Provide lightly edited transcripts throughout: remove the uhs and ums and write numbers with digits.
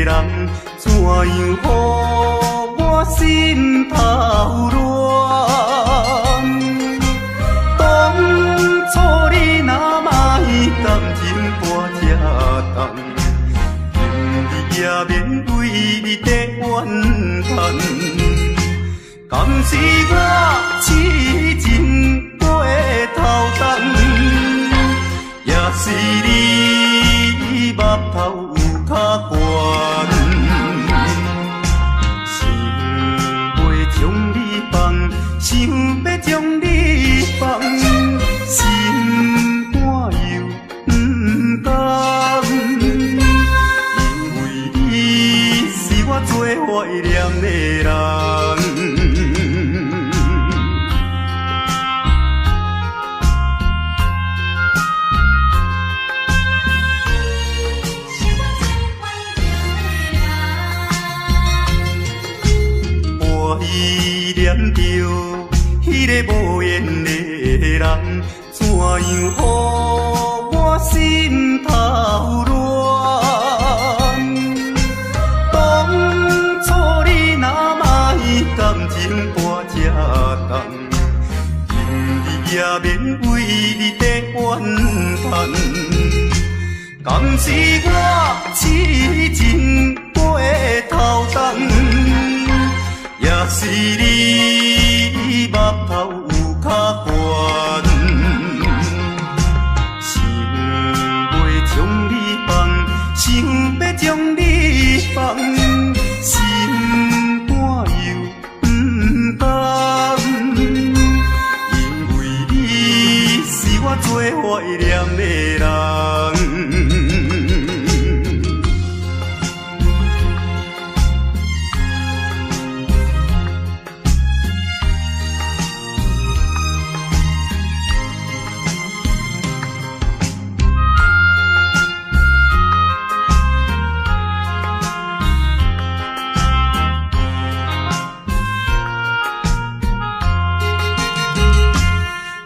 人，怎样予我心头乱？当初你若莫感情半只重，今日也免为你在怨叹。敢是我痴情过头重，也是你目头有较悬，想要将你放，想要将你放，心肝又不甘，因为你是我最怀念的人。依念着迄个无缘的人，怎样予我心头乱？当初你若莫感情半只重，今日也免为你在怨叹。敢是我痴情过头重，也是你目头有较悬，想要将你放，想要将你放，心肝又不甘，因为你是我最怀念的人。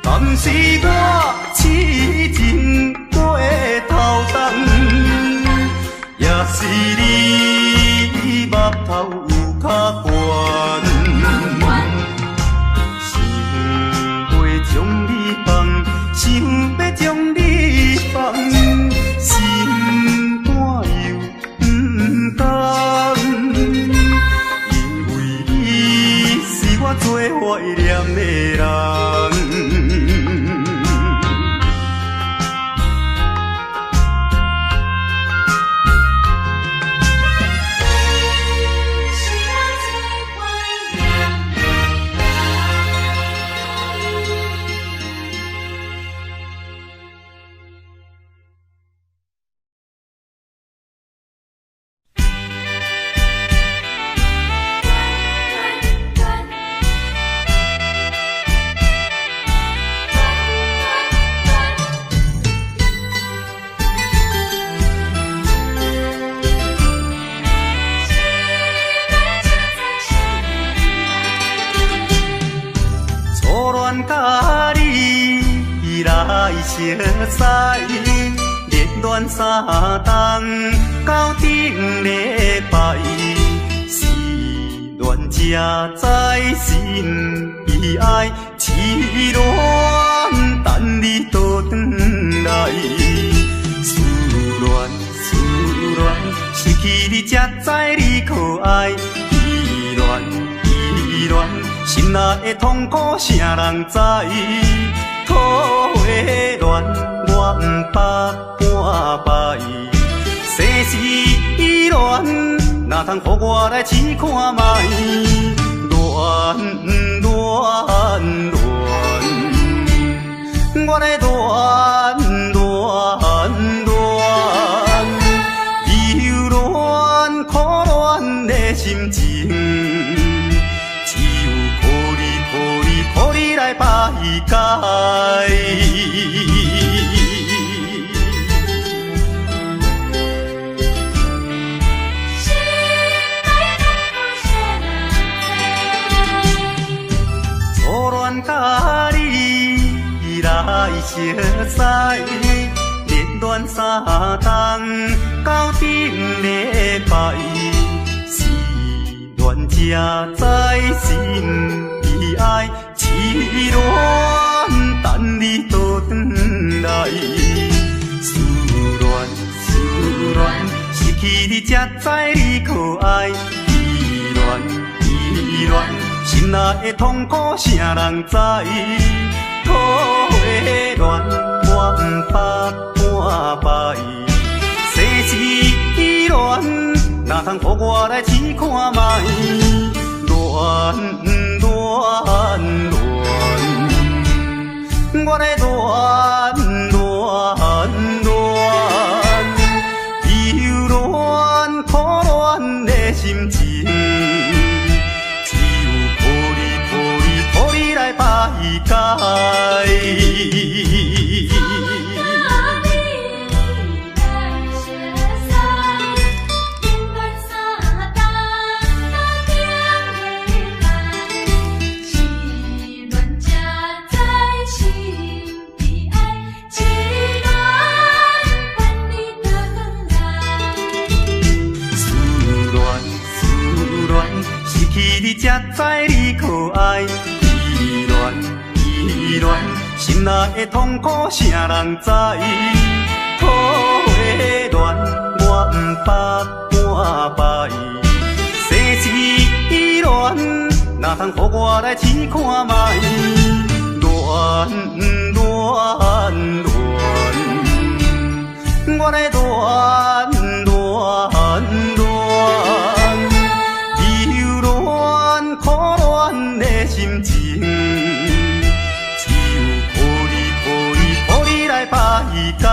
敢是我痴情过头重，也是你目头有较悬，想要将你放，想要将你放，心肝又不甘，因为你是我最怀念的人。甲你来相识，热恋3冬到顶礼拜，是恋才知心意爱，痴恋等你倒转来，思恋失去你才知你可爱，依恋。心内的痛苦，啥人知？土的恋，我不捌半摆。世事恋，哪通予我来试看卖？恋，我来恋，忧恋苦恋的心情。予你来排解，初恋甲你来相识，热恋3冬到顶礼拜。才知心悲哀，痴恋等你倒转来。思恋思恋，失去你才知你可爱。依恋依恋，心内的痛苦啥人知？土花恋，我不捌半摆。世事恋，哪通予我来试看卖？恋恋恋，我来恋恋恋，忧恋苦恋的心情，只有抱你来排解。你才知你可爱，依恋依恋，心内的痛苦啥人知？土花恋，我不捌半摆。世事恋，哪通予我来试看卖？恋恋恋，我来恋恋恋。苦恋的心情，只有抱你来排解。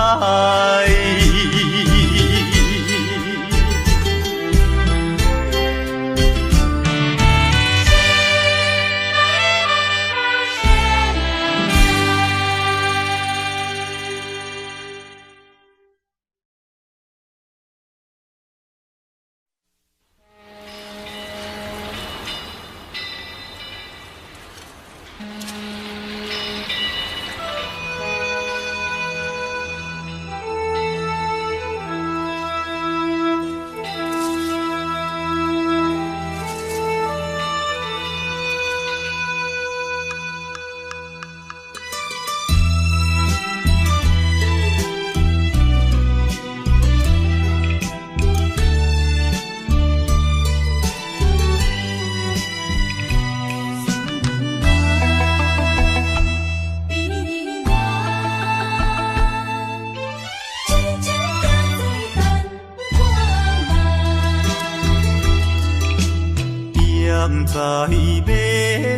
在码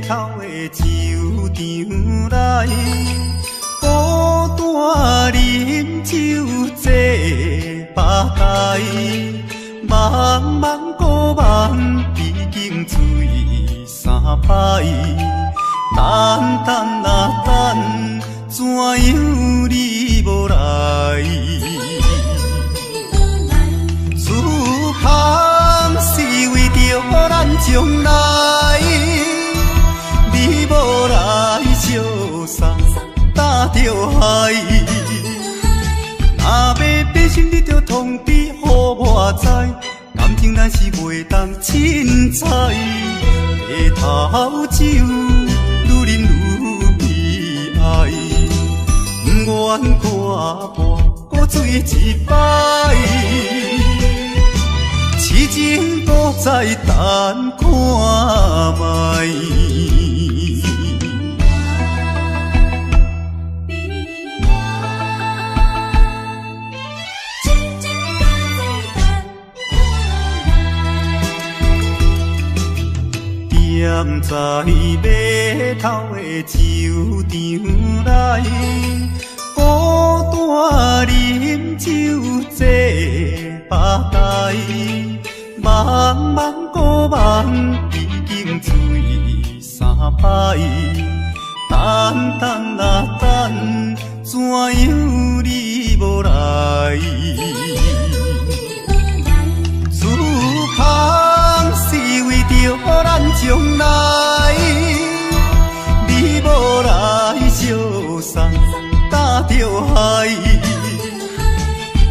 头的酒场内，孤单饮酒坐吧台，茫茫孤梦已经醉三摆，等等啊等，怎样你无来？思念是为着咱将来，你无来相送，担着海。若要变心，你着通知予我知，感情咱是袂当凊彩。茶头酒愈饮愈悲哀，不愿看破古水一摆。痴情搁再等看卖。踮在码头的酒场内，孤单饮酒坐吧台，茫茫孤梦已经醉三摆，等等啊等，怎样你无来？思念是为着咱将来，你无来相送，担着海。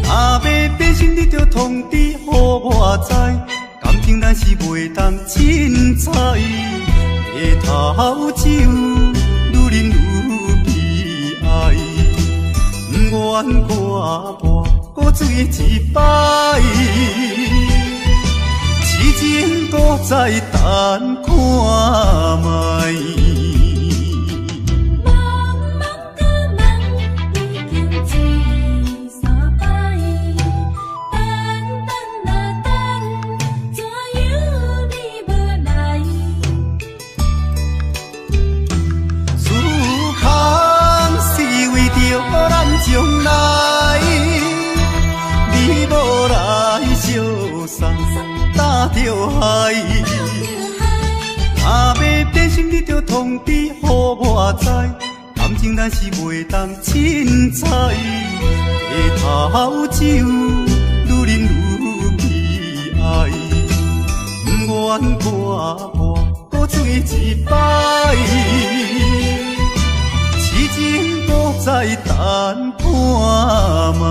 若要变心，你着通知予我知，感情咱是袂当凊彩，日头酒愈啉愈悲哀，不愿挂跋搁醉一摆，痴情搁再等看卖。将来你无来相送，担着害，若要变心，你着通知予我知，感情咱是袂当凊彩，日头酒愈啉愈悲哀，不愿挂跋搁醉一摆。痴情搁再等看卖。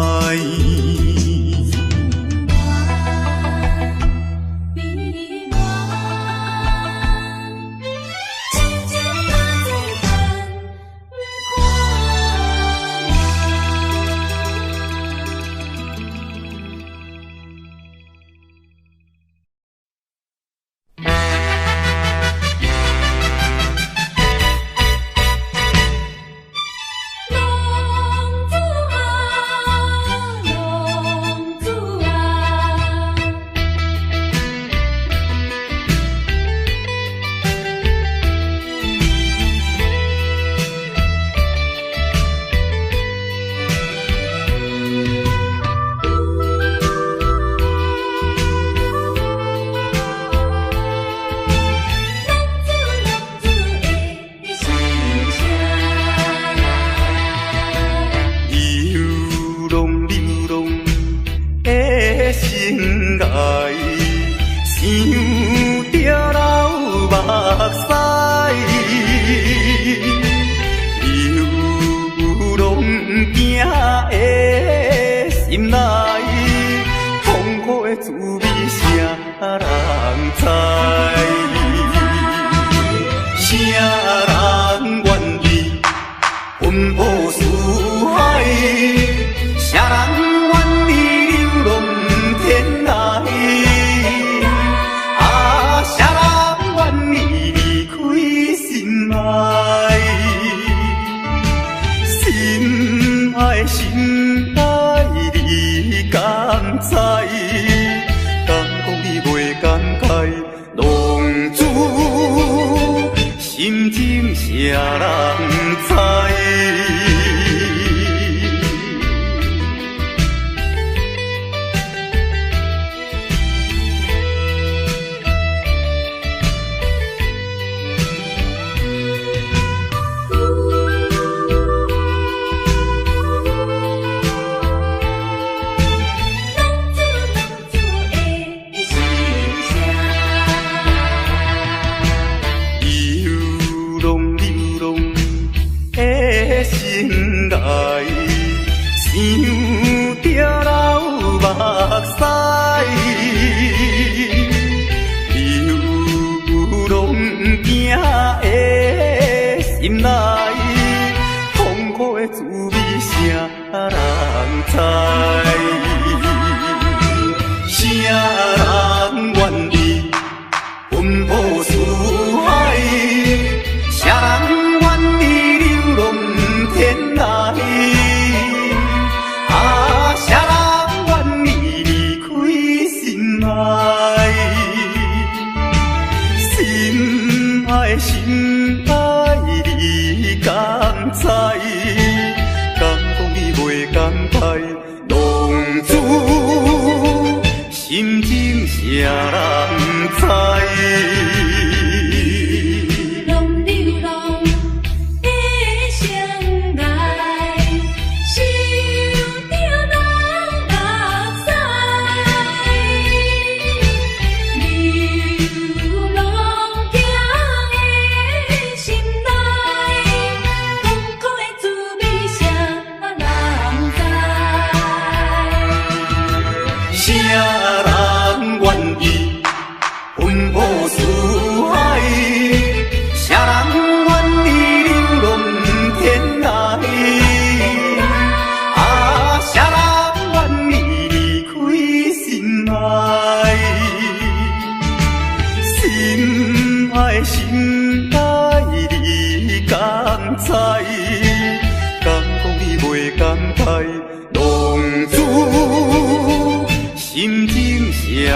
谁人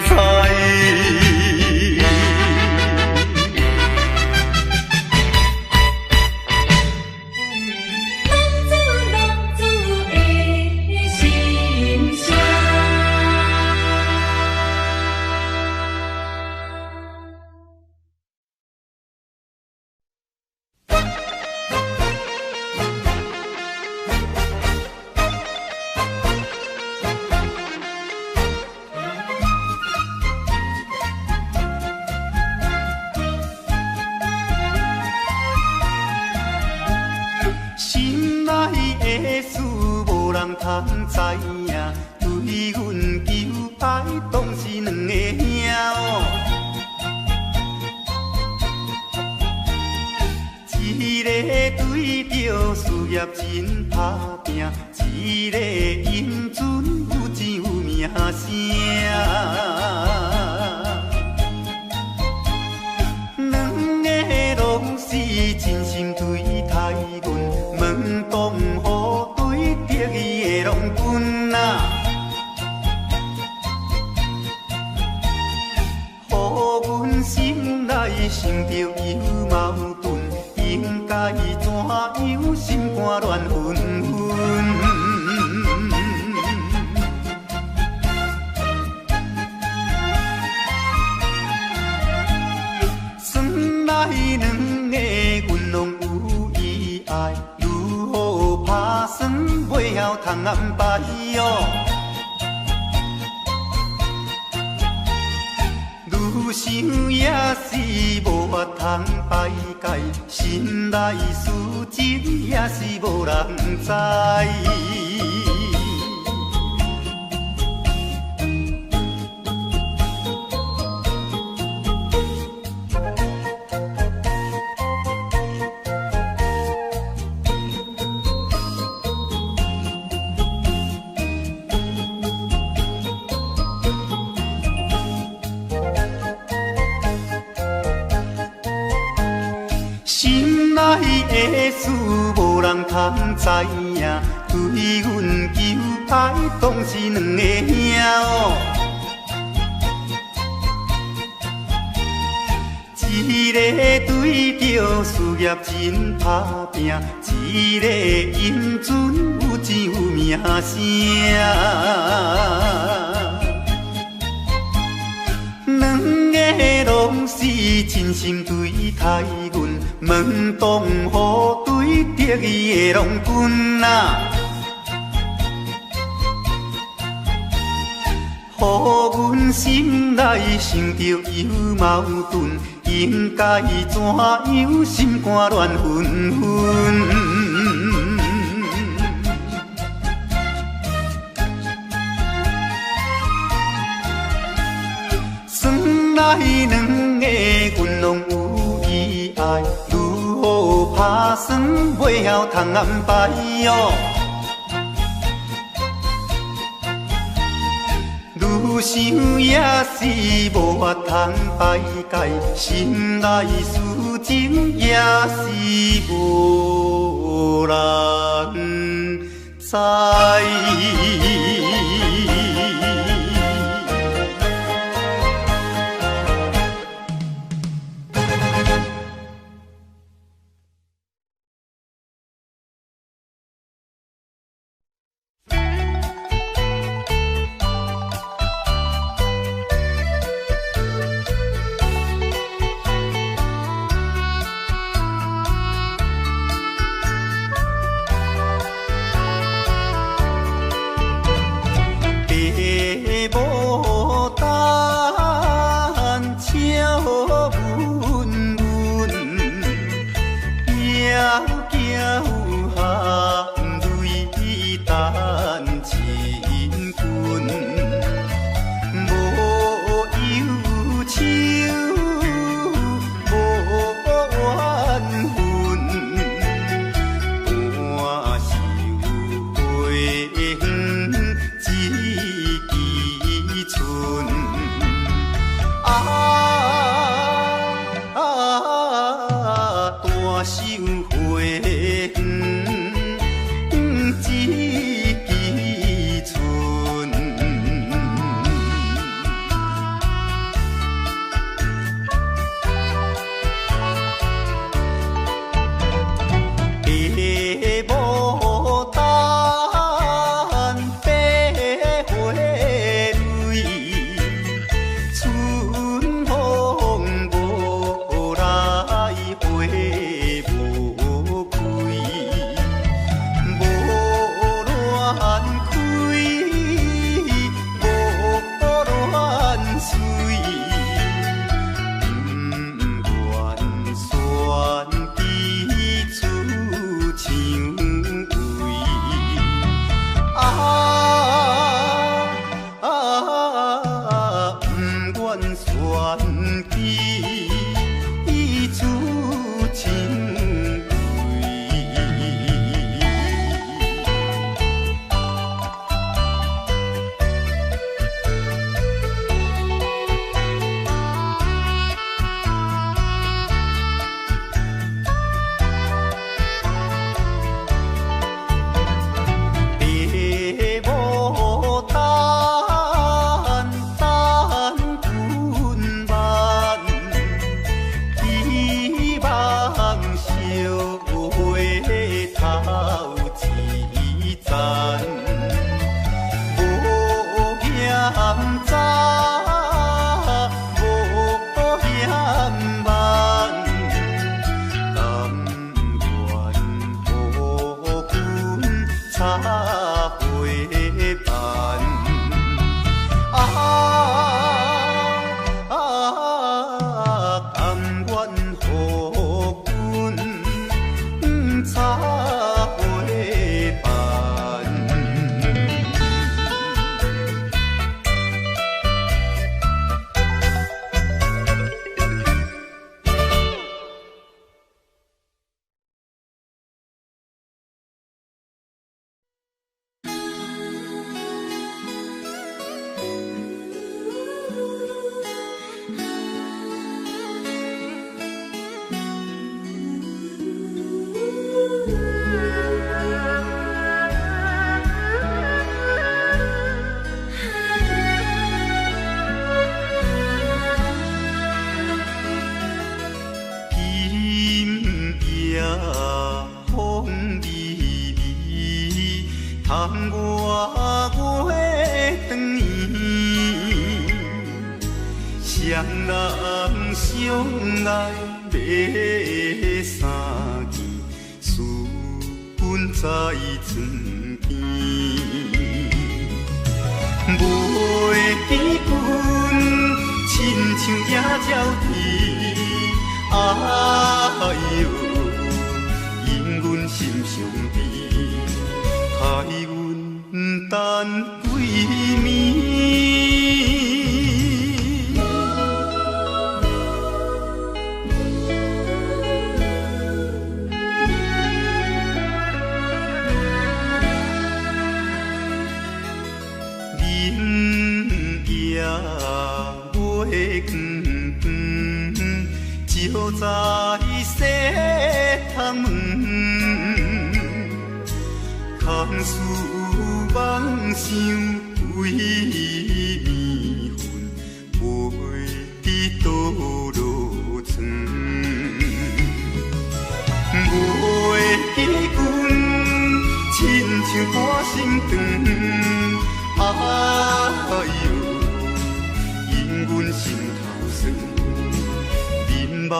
知？通知影，对阮求爱，当是两个兄哦。一个对着事业真打拼，一个英俊有钱有名声。两个拢是真心对待阮，门当户对得意的郎君啊，予阮心内想着有矛盾，应该怎样心肝乱纷纷？算来两个阮拢有意爱，如何打算袂晓通安排哦？愈想也是无法通排解，心内事情也是无人知。心内的事无人通知影，对阮求爱当是两个兄哦。一个对着事业真打拼，一个英俊有钱有名声。两个拢是真心对待阮，门当户对得意的郎君啊，予阮心内想着有矛盾，应该怎样心肝乱纷纷？算来两个阮拢有意爱，如何打算袂晓通安排哦？愈想也是无法通排解，心内事情也是无人知。双人相爱要三更，思阮在床边。袂记阮亲像野鸟啼，哎哟，因阮心伤悲，害阮等几暝。就在西窗门，空思梦想归暝昏，袂知倒落床。袂记阮亲像大心肠，哎哟，因阮心头酸。目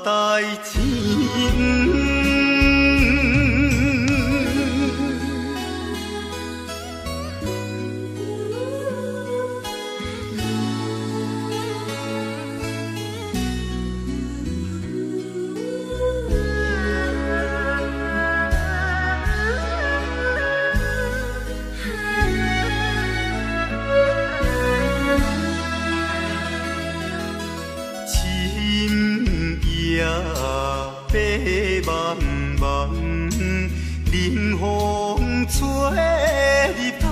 代情，白茫茫，冷风吹入窗，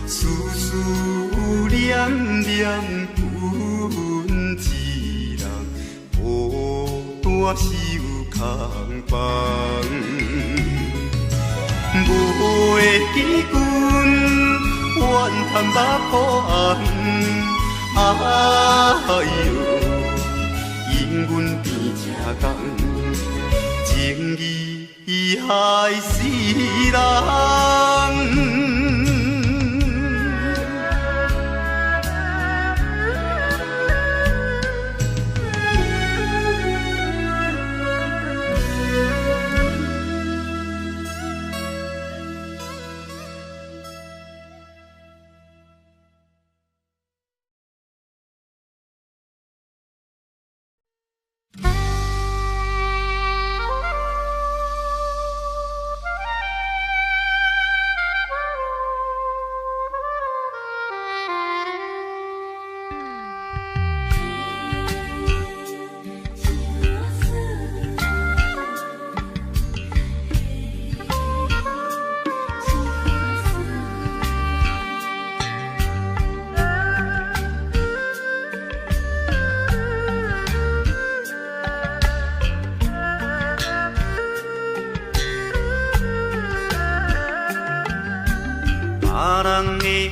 思思念念阮一人，孤单守空房。袂记阮怨叹目眶红，哎哟。因阮边吃工，情义害死人。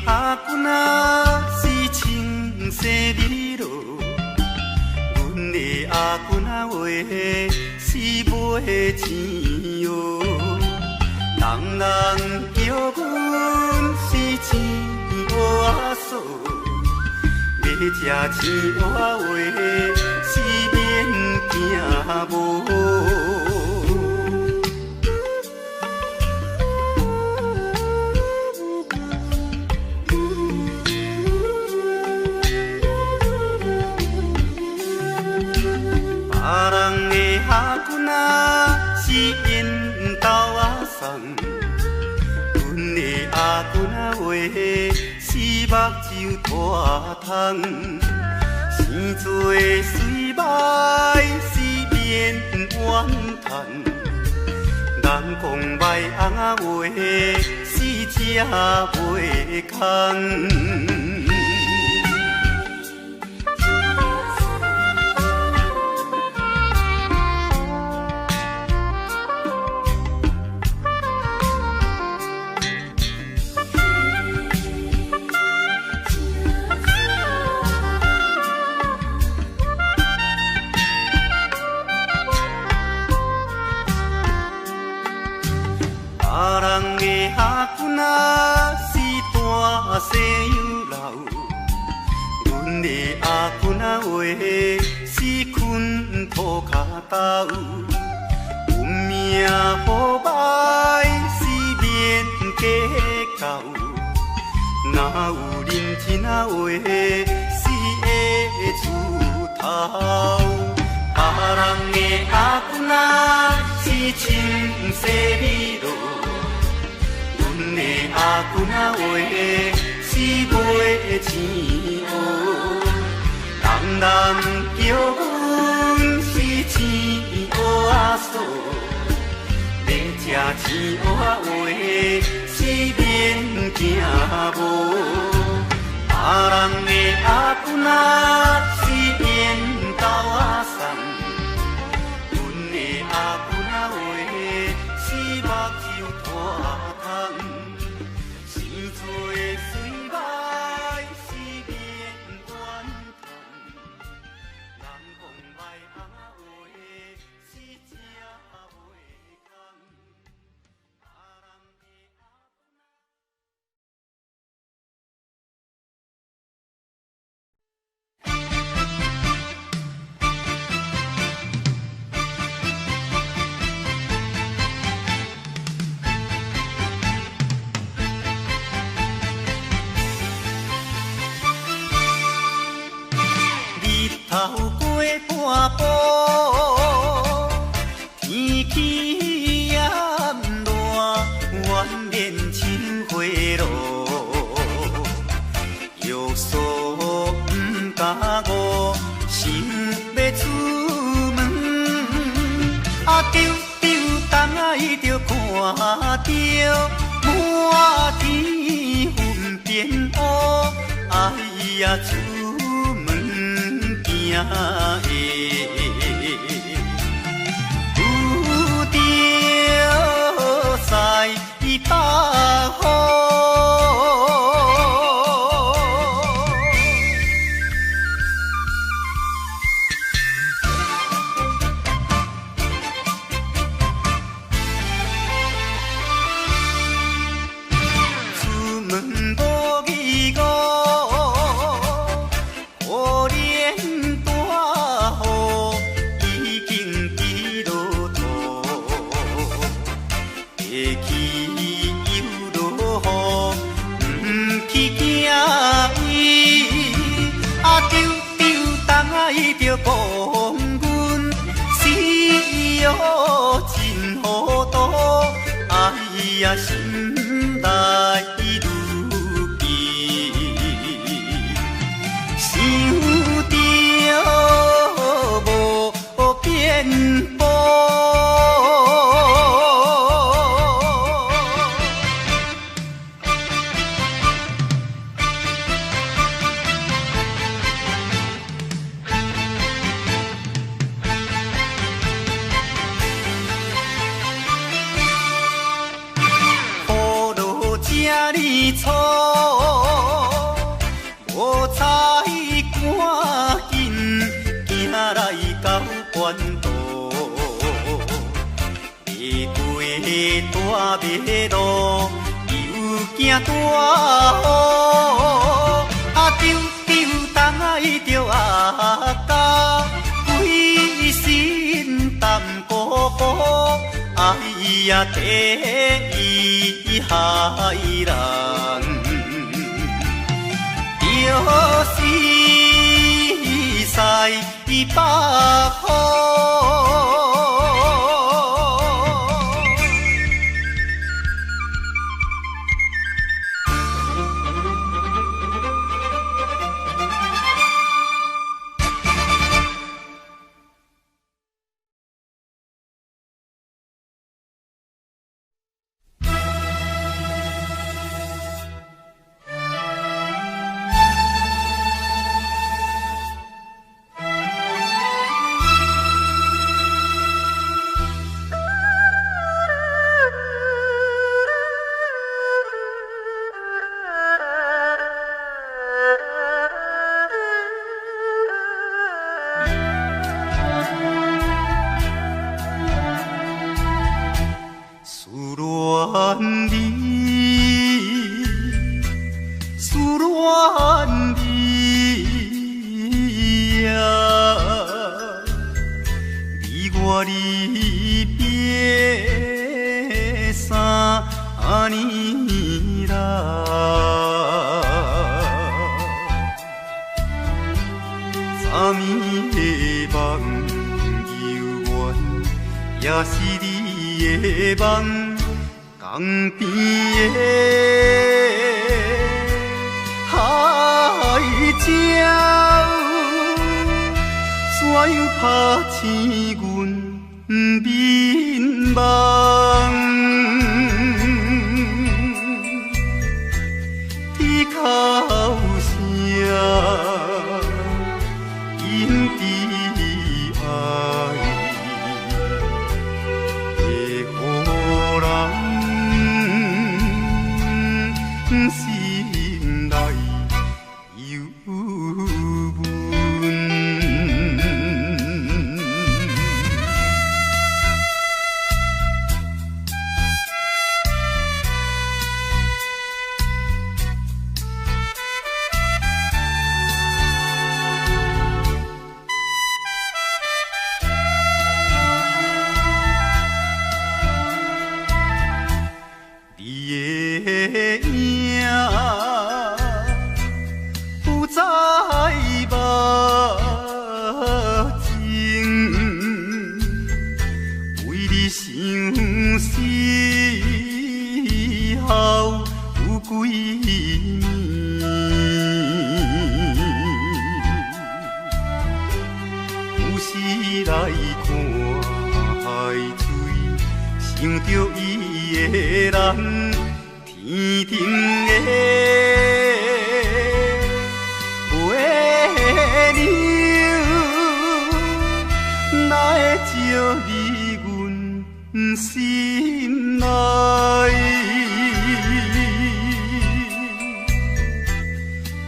阿君啊，是青色日落，阮的阿君啊话是买钱哟。人人叫阮是钱花嫂，要吃钱花话是免惊无。阿君啊，是因兜阿送，阮的阿君啊话是目睭大通，生做水歹是免怨叹，人讲歹翁啊话是吃袂空。阿君啊，是大西洋人，死困土脚斗，运命好歹是免计较。若有认天啊话，死会出头。别人的阿君啊，是亲生你路，阮的阿君啊话，是袂钱乌。人人叫阮是钱乌仔嫂，要吃钱乌仔话，是免惊无。别人的阿君啊，是缘投仔送，阮的阿君啊话，是目睭拖窗，生做水歹是免怨叹，人讲歹阿话，是正袂空。头过半步，天气炎热，愿免秋花露。约束不敢误，想要出门，丢东来就看着满天云变乌，哎呀！有着西北风，出门无义务。就讲阮死哦真糊涂，哎呀心内如记，想着无变步。错，无彩赶紧行来到关渡，离过大马路，又惊大雨，丢东来着阿家，规身淡薄薄。哎呀，第一害人，就是西北风。思恋你呀。你别3年来，昨暝的梦犹原，也是你的梦，江边的海鸟。怎样拍醒阮眠梦？低哭声，因伫爱，会予人心内忧闷。想着伊的人，天顶的月亮，哪会照入阮心内？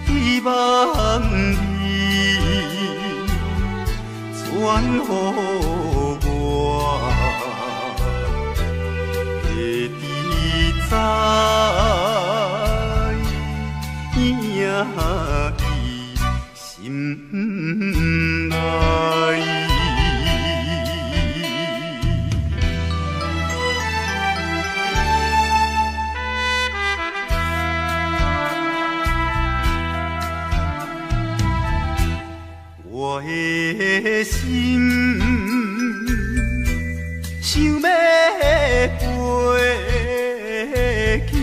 希望你传予我。在伊心内。我的心想要飞去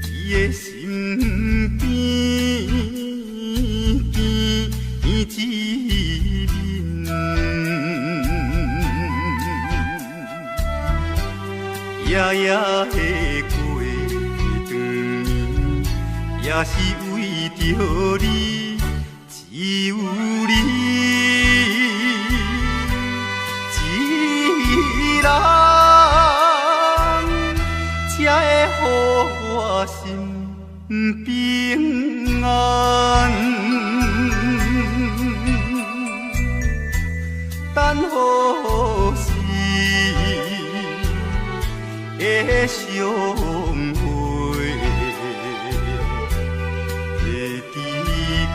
伊的身边，见一面。夜夜的过长年，也是为着你，只有你一人。才会予我心平安。等何时会相会？会伫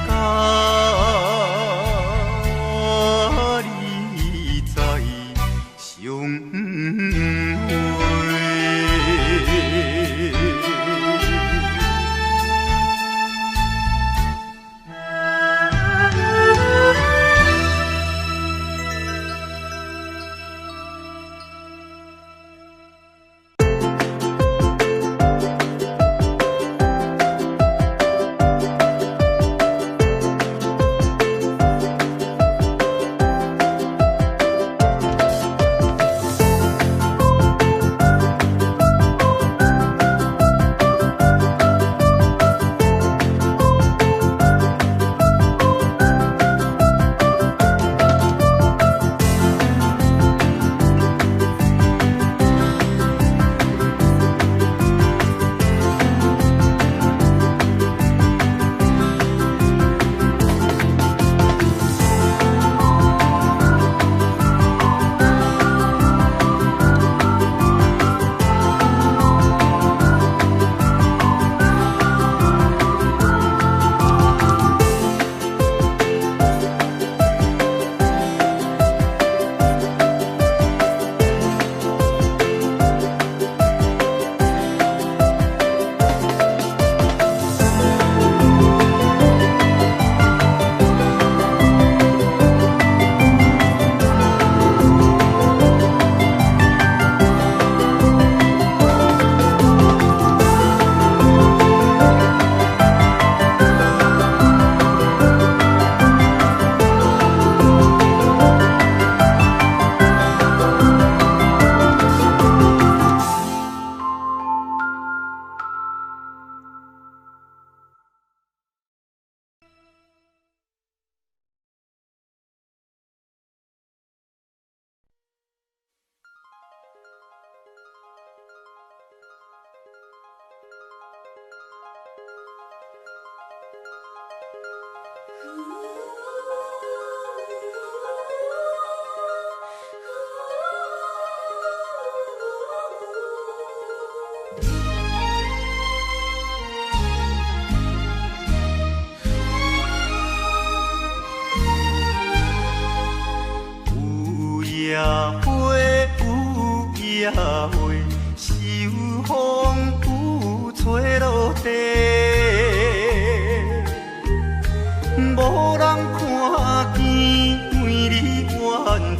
甲你再相会？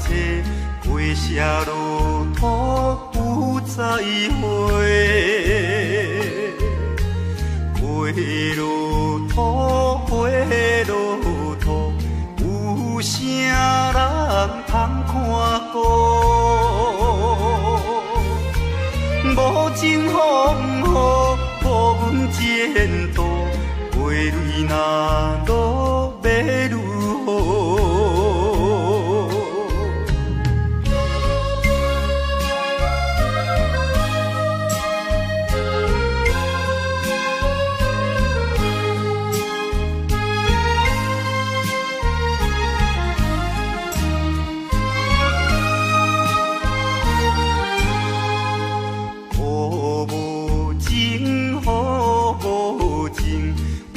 切，回社路途有再会。回路途，回路途，有啥人通看顾？无情风雨，无阮前途，袂泪若落要如何？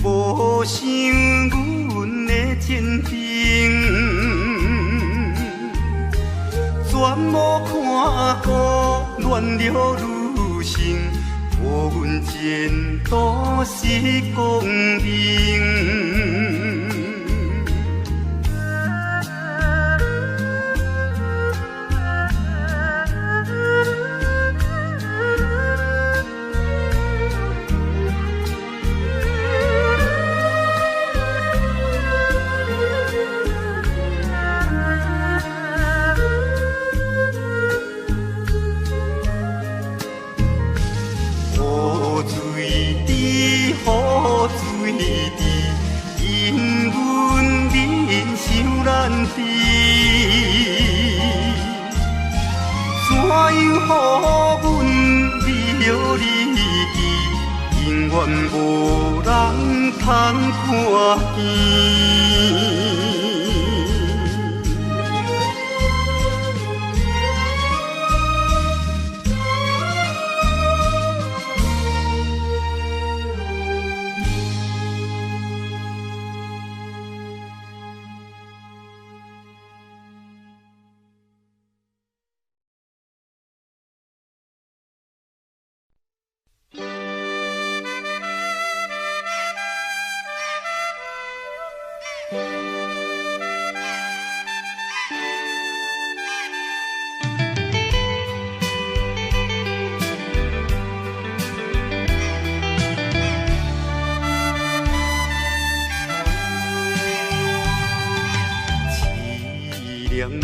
无想阮的前程，全无看顾乱了女性，无阮前途是光明。雨水滴，因阮人想难知。怎样予阮离了你记？永远无人通看见。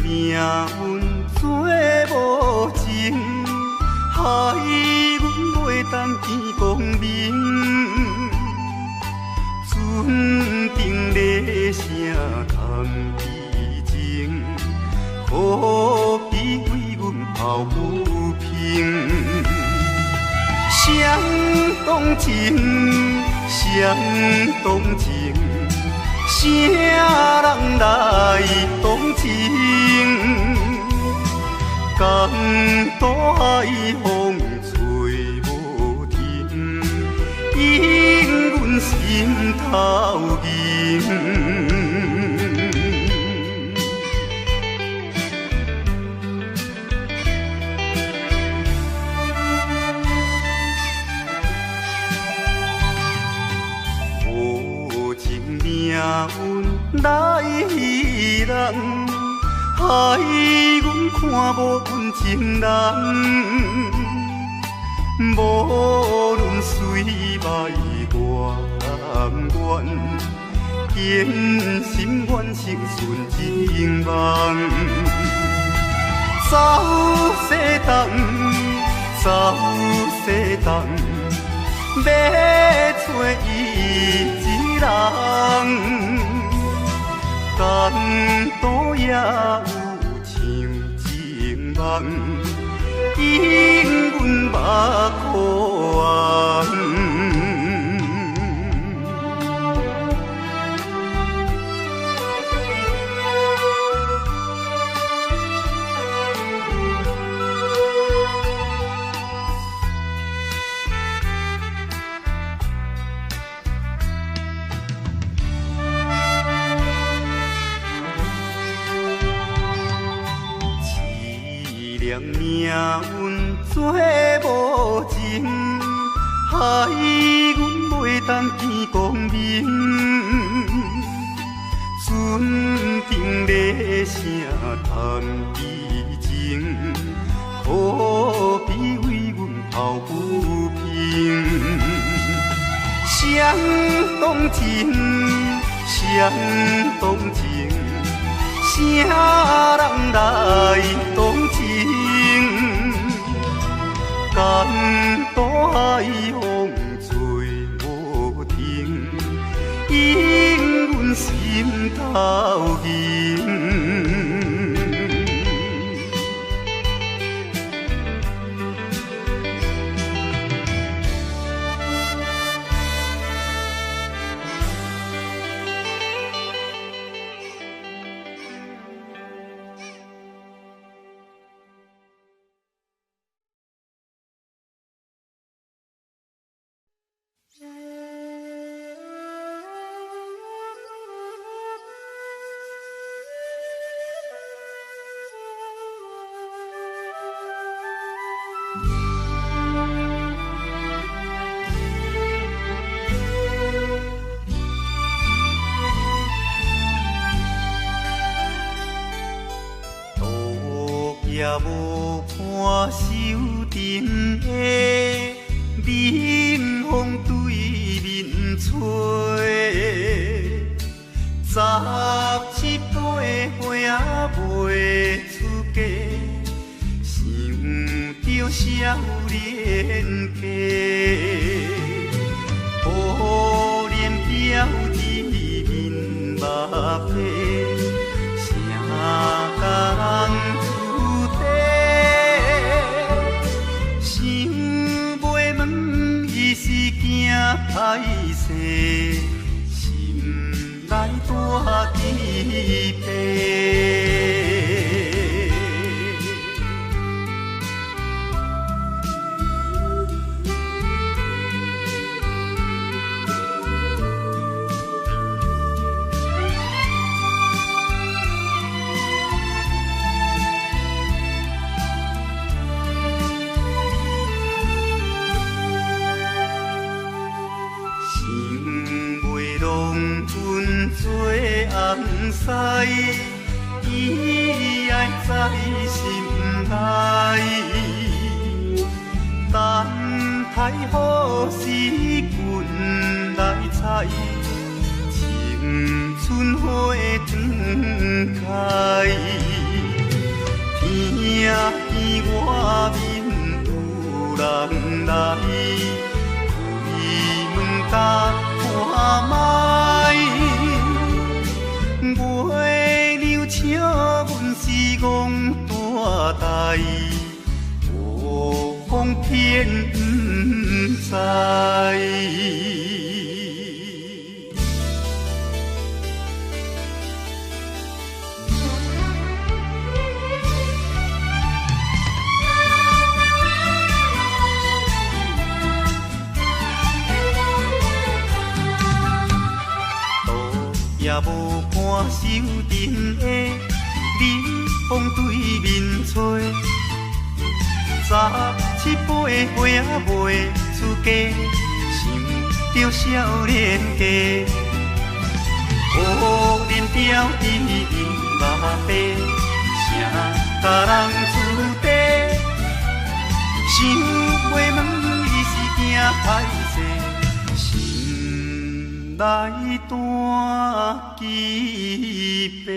命运做无情，害阮袂当见光明。船顶咧声通悲情，可比为阮抱不平。相同情，相同情。啥人来同情？江大海风吹无停，引阮心头凝。命运来戏人，害阮看无阮情人。无论水歹远远，坚心愿成顺情梦。走西东，走西东，要找伊。人，感动也有像情梦，引阮目眶红。命运做无情，害阮袂当见光明。船顶咧声谈意情，可比为阮抱不平。相同情，相同情，啥人来同情？江大海风吹无停，引阮心头凝。也无看手顶的冷风对面吹，17岁花袂出嫁，想着少年家，可怜表弟面目皮，啥甲人？歹势，心内大疑惑。做红丝，伊爱在心内，等待好时阮来采，青春花长开。听见外面有人来，开门甲看卖。月娘笑阮是戆大代，无风偏不知。也无看手顶的冷风对面吹，17岁花袂出嫁，想着少年家，可怜表弟面目白，啥甲人出地，想袂问伊是惊歹势，心内大疑惑。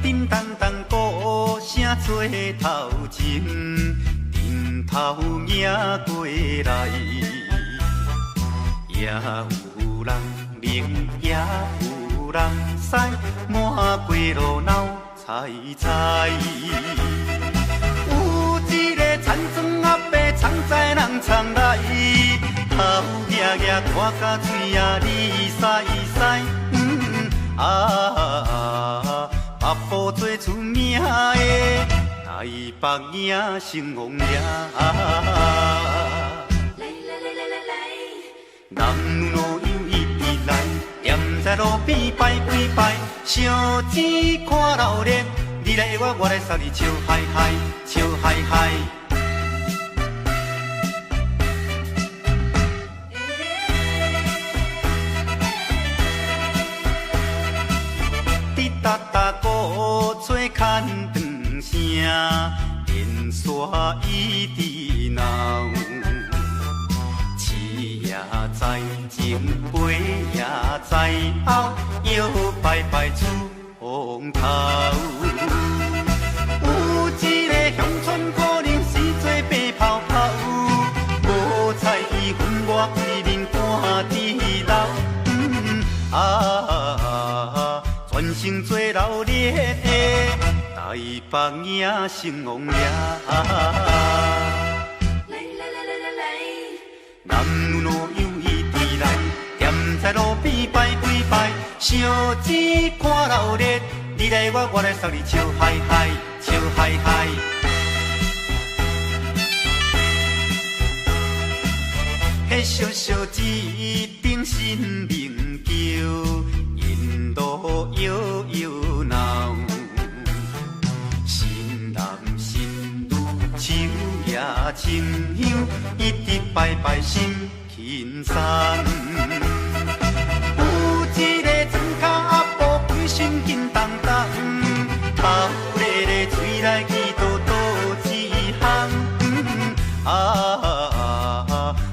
叮当当鼓声做头前，阵头迎过来，也有人明，也有人使，满街路闹猜猜。有一个田庄阿伯藏在人藏来，头额额拖甲嘴啊哩西西，北部最出名的台北影成王爷。男女老幼一直来，踮在路边摆几摆，烧钱看热闹，你来我来送你笑嗨嗨，笑嗨嗨。滴答答鼓吹牵长声，电线一直闹。也在前，背也在后，摇摆摆出风头。有一个乡村可能是做白泡泡，无彩伊分我规面看地老。全城做热烈的台北影成王爷。男女老幼一直来，踮在路边摆几摆，烧钱看热闹，你来我来送你笑嗨嗨，笑嗨嗨。迄小小一顶新名桥，引路摇摇闹，新男新女手也牵香，一直摆摆心轻松。有一个庄脚阿婆规身紧动动，头咧咧嘴来去叨叨一项。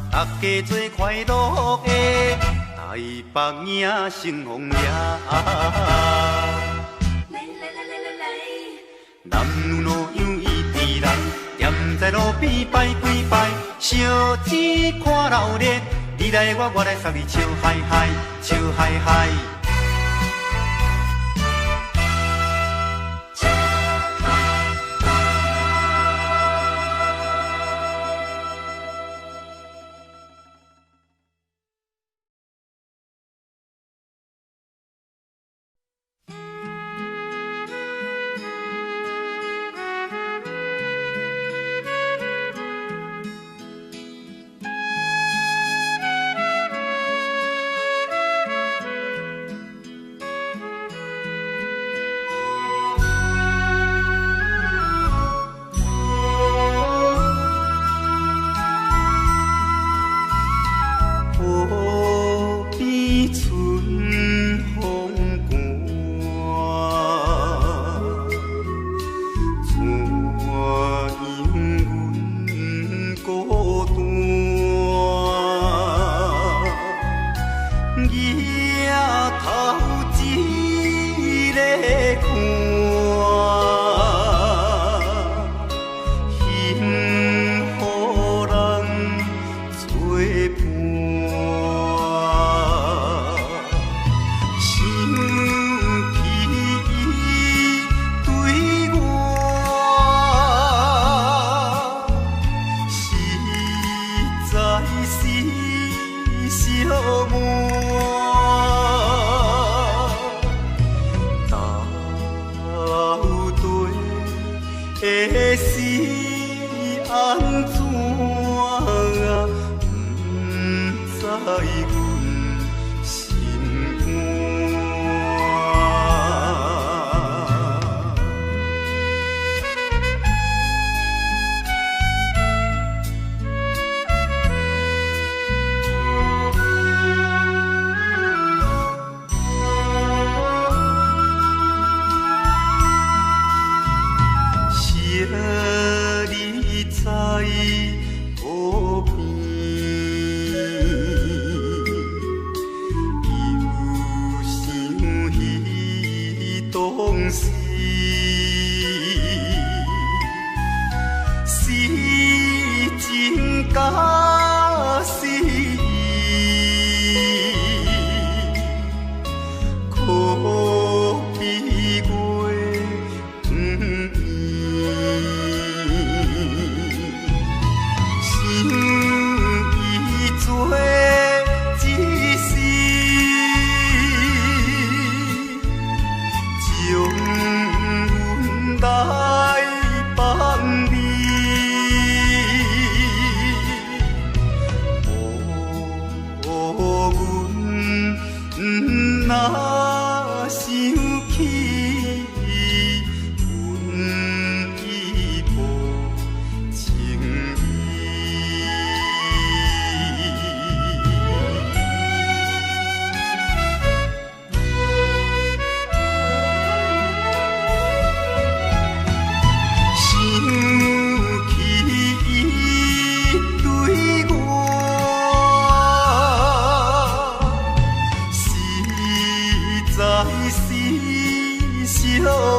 大家做快乐的台北影成王爷。男女老幼一直来，踮在路边摆几摆，烧钱看热闹，你来我来送你笑嗨嗨，笑嗨嗨。在河边。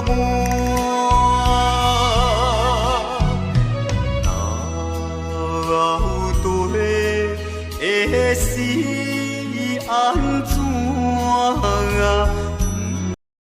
满。到底会是安怎？